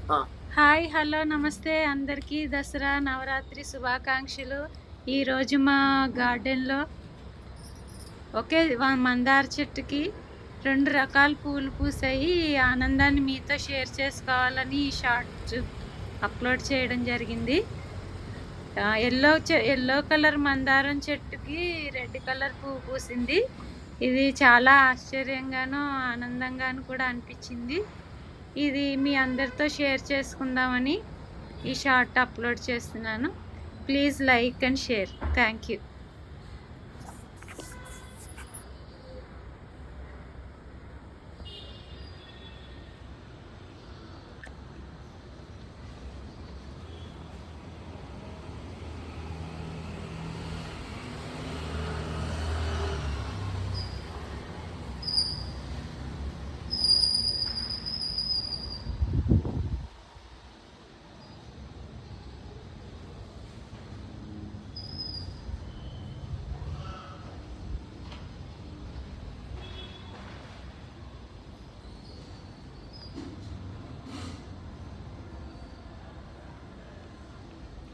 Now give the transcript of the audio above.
ఆ! Hi, hello, నమస్తే అందరికీ. దసరా నవరాత్రి శుభాకాంక్షలు. ఈరోజు మా గార్డెన్‌లో మందార చెట్టుకి 2 రకాల పూలు పూసాయి. ఈ ఆనందాన్ని మీతో షేర్ చేసుకోవాలని ఈ షార్ట్ అప్‌లోడ్ చేయడం జరిగింది. యెల్లో కలర్ మందారం చెట్టుకి రెడ్ కలర్ పువ్వు పూసింది. ఇది చాలా ఆశ్చర్యంగాను, ఆనందంగాను కూడా అనిపించింది. ఇది మీ అందరితో షేర్ చేసుకుందామని ఈ షార్ట్ అప్లోడ్ చేస్తున్నాను. Please like and share. Thank you.